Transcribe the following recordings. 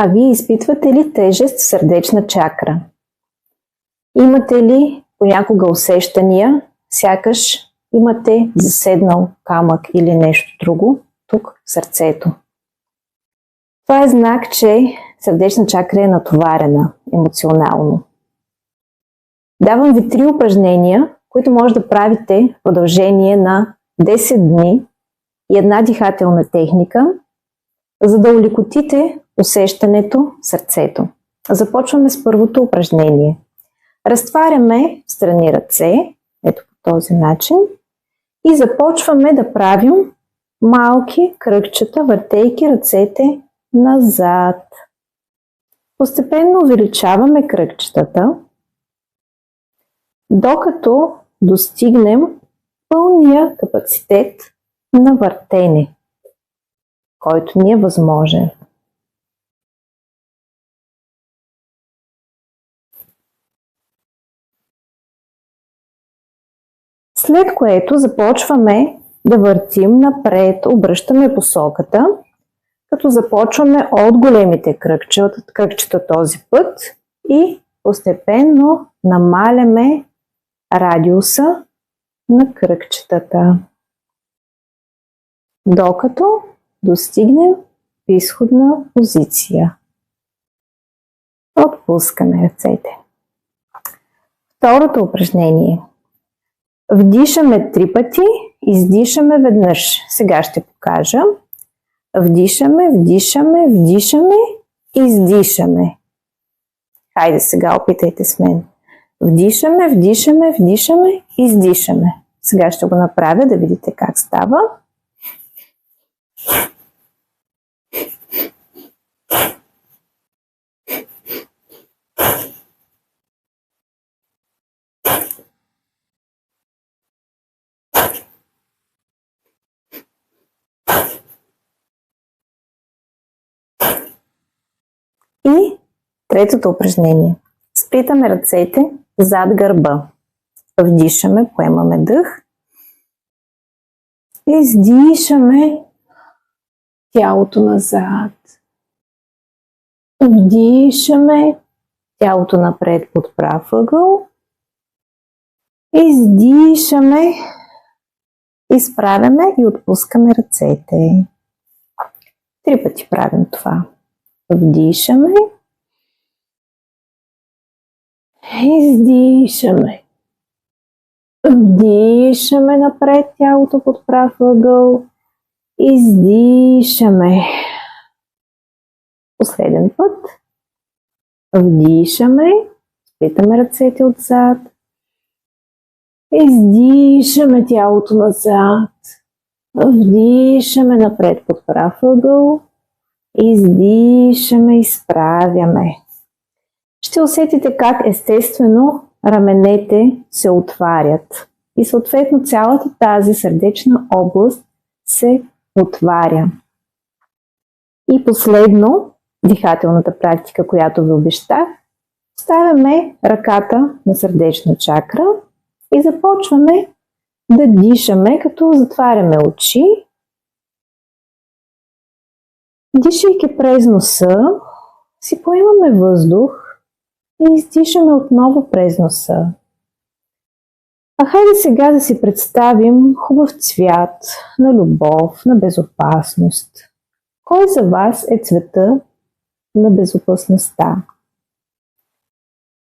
А вие изпитвате ли тежест в сърдечна чакра? Имате ли понякога усещания, сякаш имате заседнал камък или нещо друго тук в сърцето? Това е знак, че сърдечна чакра е натоварена емоционално. Давам ви 3 упражнения, които може да правите в продължение на 10 дни и една дихателна техника, за да улекотите усещането в сърцето. Започваме с първото упражнение. Разтваряме встрани ръце, ето по този начин, и започваме да правим малки кръгчета, въртейки ръцете назад. Постепенно увеличаваме кръгчетата, докато достигнем пълния капацитет на въртене, който ни е възможен. След което започваме да въртим напред, обръщаме посоката, като започваме от големите кръгчета този път и постепенно намаляме радиуса на кръгчетата, докато достигнем в изходна позиция. Отпускаме ръцете. Второто упражнение. Вдишаме 3 пъти, издишаме веднъж. Сега ще покажа. Вдишаме, вдишаме, вдишаме, издишаме. Хайде сега, опитайте с мен. Вдишаме, вдишаме, вдишаме, издишаме. Сега ще го направя да видите как става. И третото упражнение. Сплитаме ръцете зад гърба. Вдишаме, поемаме дъх. Издишаме тялото назад. Вдишаме тялото напред под прав ъгъл. Издишаме, изправяме и отпускаме ръцете. 3 пъти правим това. Вдишаме. Издишаме. Вдишаме напред тялото под прав ъгъл. Издишаме. Последен път. Вдишаме. Сплитаме ръцете отзад. Издишаме тялото назад. Вдишаме напред под прав ъгъл. Издишаме, изправяме. Ще усетите как естествено раменете се отварят и съответно цялата тази сърдечна област се отваря. И последно, дихателната практика, която ви обещах, ставяме ръката на сърдечна чакра и започваме да дишаме, като затваряме очи. Дишайки през носа, си поемаме въздух и издишаме отново през носа. А хайде сега да си представим хубав цвят на любов, на безопасност. Кой за вас е цвета на безопасността?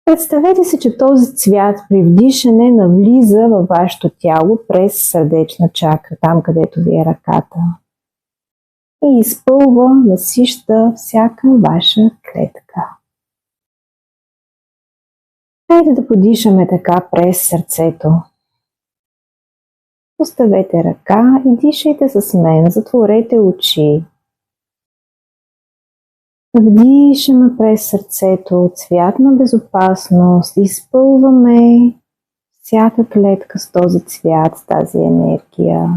Представете си, че този цвят при вдишане навлиза във вашето тяло през сърдечна чакра, там където ви е ръката. И изпълва, насища всяка ваша клетка. Хайде да подишаме така през сърцето. Поставете ръка и дишайте с мен, затворете очи. Вдишаме през сърцето, цвят на безопасност, изпълваме всяка клетка с този цвят, с тази енергия.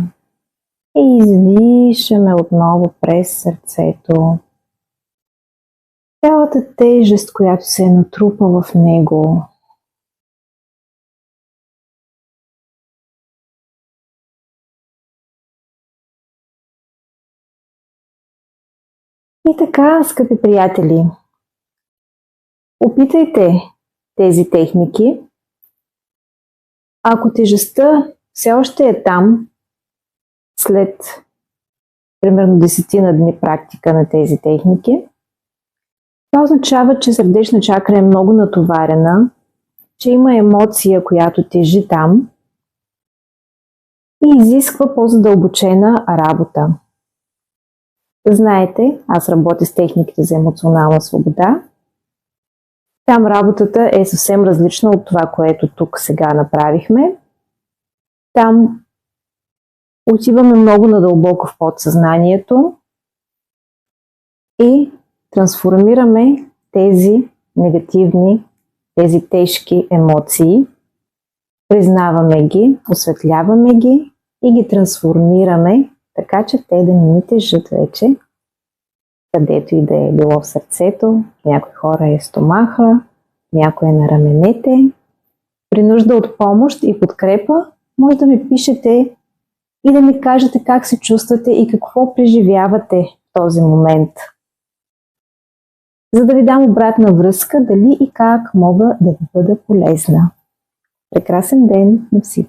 И издишаме отново през сърцето. Цялата тежест, която се е натрупала в него. И така, скъпи приятели, опитайте тези техники. Ако тежестта все още е там, след примерно 10 дни практика на тези техники, това означава, че сърдечна чакра е много натоварена, че има емоция, която тежи там и изисква по-задълбочена работа. Знаете, аз работя с техниките за емоционална свобода. Там работата е съвсем различна от това, което тук сега направихме. Там отиваме много надълбоко в подсъзнанието и трансформираме тези негативни, тези тежки емоции. Признаваме ги, осветляваме ги и ги трансформираме, така че те да не ни тежат вече, където и да е било в сърцето, някои хора е стомаха, някой е на раменете. При нужда от помощ и подкрепа, може да ми пишете и да ми кажете как се чувствате и какво преживявате в този момент, за да ви дам обратна връзка дали и как мога да ви бъда полезна. Прекрасен ден на всички!